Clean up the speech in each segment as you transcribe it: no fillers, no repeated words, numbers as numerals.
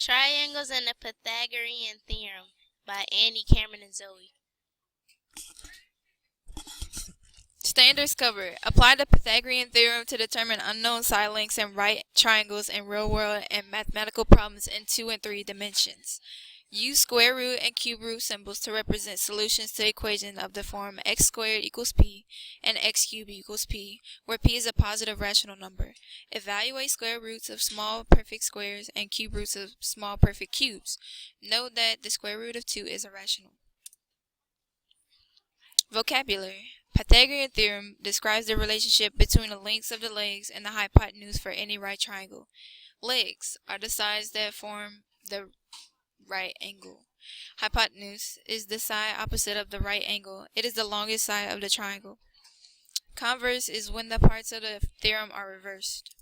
Triangles and the Pythagorean Theorem by Andy, Cameron, and Zoe. Standards covered. Apply the Pythagorean theorem to determine unknown side lengths and right triangles in real-world and mathematical problems in 2 and 3 dimensions. Use square root and cube root symbols to represent solutions to equations of the form x squared equals p and x cubed equals p, where p is a positive rational number. Evaluate square roots of small perfect squares and cube roots of small perfect cubes. Note that the square root of 2 is irrational. Vocabulary. Pythagorean theorem describes the relationship between the lengths of the legs and the hypotenuse for any right triangle. Legs are the sides that form the right angle. Hypotenuse is the side opposite of the right angle. It is the longest side of the triangle. Converse is when the parts of the theorem are reversed.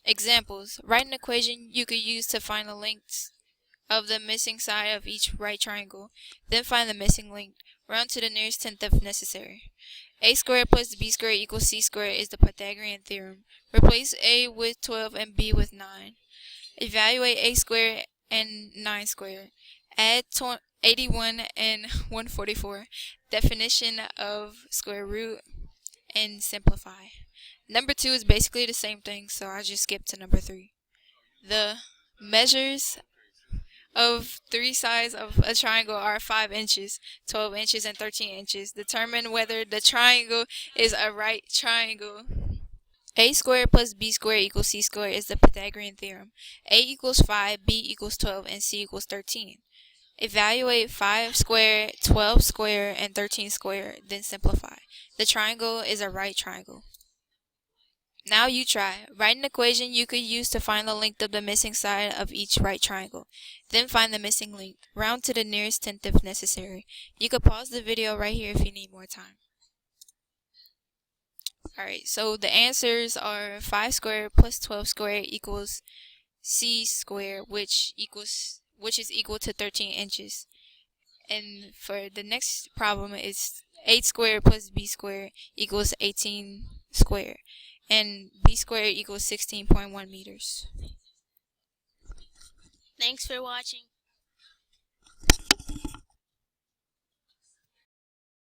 Examples. Write an equation you could use to find the lengths of the missing side of each right triangle. Then find the missing length. Round to the nearest tenth if necessary. A squared plus b squared equals c squared is the Pythagorean theorem. Replace a with 12 and b with 9. Evaluate a squared and 9 squared. Add 81 and 144. Definition of square root and simplify. Number 2 is basically the same thing, so I just skip to number 3. The measures of 3 sides of a triangle are 5 inches, 12 inches, and 13 inches. Determine whether the triangle is a right triangle. A squared plus b squared equals c squared is the Pythagorean theorem. A equals 5, b equals 12, and c equals 13. Evaluate 5 squared, 12 squared, and 13 squared, then simplify. The triangle is a right triangle. Now you try. Write an equation you could use to find the length of the missing side of each right triangle. Then find the missing length. Round to the nearest tenth if necessary. You could pause the video right here if you need more time. Alright, so the answers are 5 squared plus 12 squared equals c squared, which is equal to 13 inches. And for the next problem is 8 squared plus b squared equals 18 squared. And b squared equals 16.1 meters. Thanks for watching.